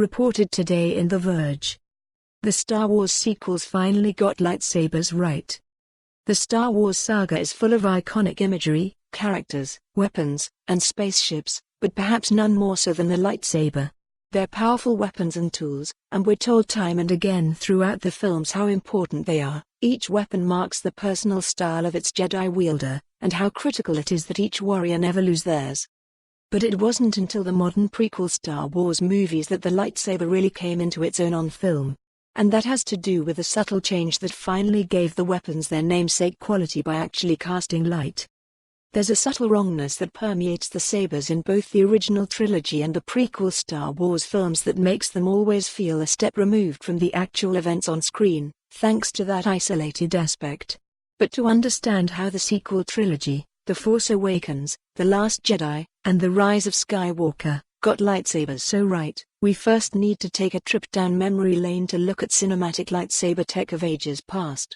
reported today in The Verge. The Star Wars sequels finally got lightsabers right. The Star Wars saga is full of iconic imagery, characters, weapons, and spaceships, but perhaps none more so than the lightsaber. They're powerful weapons and tools, and we're told time and again throughout the films how important they are. Each weapon marks the personal style of its Jedi wielder, and how critical it is that each warrior never lose theirs. But it wasn't until the modern prequel Star Wars movies that the lightsaber really came into its own on film. And that has to do with a subtle change that finally gave the weapons their namesake quality by actually casting light. There's a subtle wrongness that permeates the sabers in both the original trilogy and the prequel Star Wars films that makes them always feel a step removed from the actual events on screen, thanks to that isolated aspect. But to understand how the sequel trilogy, The Force Awakens, The Last Jedi, and The Rise of Skywalker, got lightsabers so right, we first need to take a trip down memory lane to look at cinematic lightsaber tech of ages past.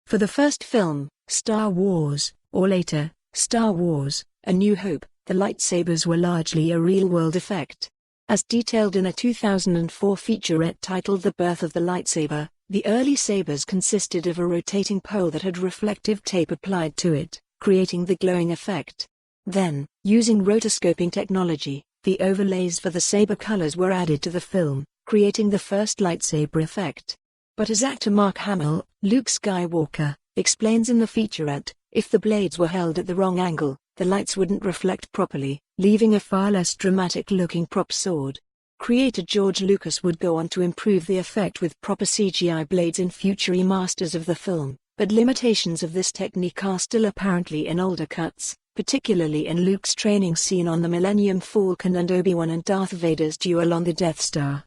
For the first film, Star Wars, or later, Star Wars, A New Hope, the lightsabers were largely a real-world effect. As detailed in a 2004 featurette titled The Birth of the Lightsaber, the early sabers consisted of a rotating pole that had reflective tape applied to it, creating the glowing effect. Then, using rotoscoping technology, the overlays for the saber colors were added to the film, creating the first lightsaber effect. But as actor Mark Hamill, Luke Skywalker, explains in the featurette, if the blades were held at the wrong angle, the lights wouldn't reflect properly, leaving a far less dramatic-looking prop sword. Creator George Lucas would go on to improve the effect with proper CGI blades in future remasters of the film, but limitations of this technique are still apparently in older cuts, particularly in Luke's training scene on the Millennium Falcon and Obi-Wan and Darth Vader's duel on the Death Star.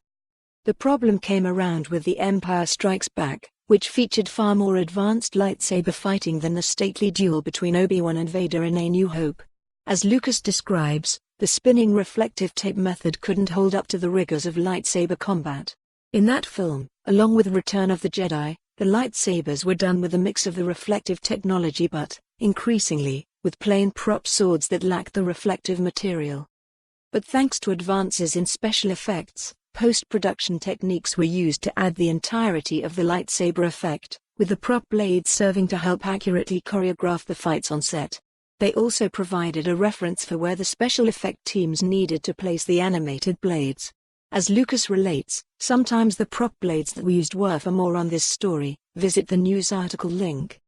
The problem came around with The Empire Strikes Back, which featured far more advanced lightsaber fighting than the stately duel between Obi-Wan and Vader in A New Hope. As Lucas describes, the spinning reflective tape method couldn't hold up to the rigors of lightsaber combat. In that film, along with Return of the Jedi, the lightsabers were done with a mix of the reflective technology but, increasingly, with plain prop swords that lacked the reflective material. But thanks to advances in special effects, post-production techniques were used to add the entirety of the lightsaber effect, with the prop blades serving to help accurately choreograph the fights on set. They also provided a reference for where the special effect teams needed to place the animated blades. As Lucas relates, sometimes the prop blades that we used were for more. On this story, visit the news article link.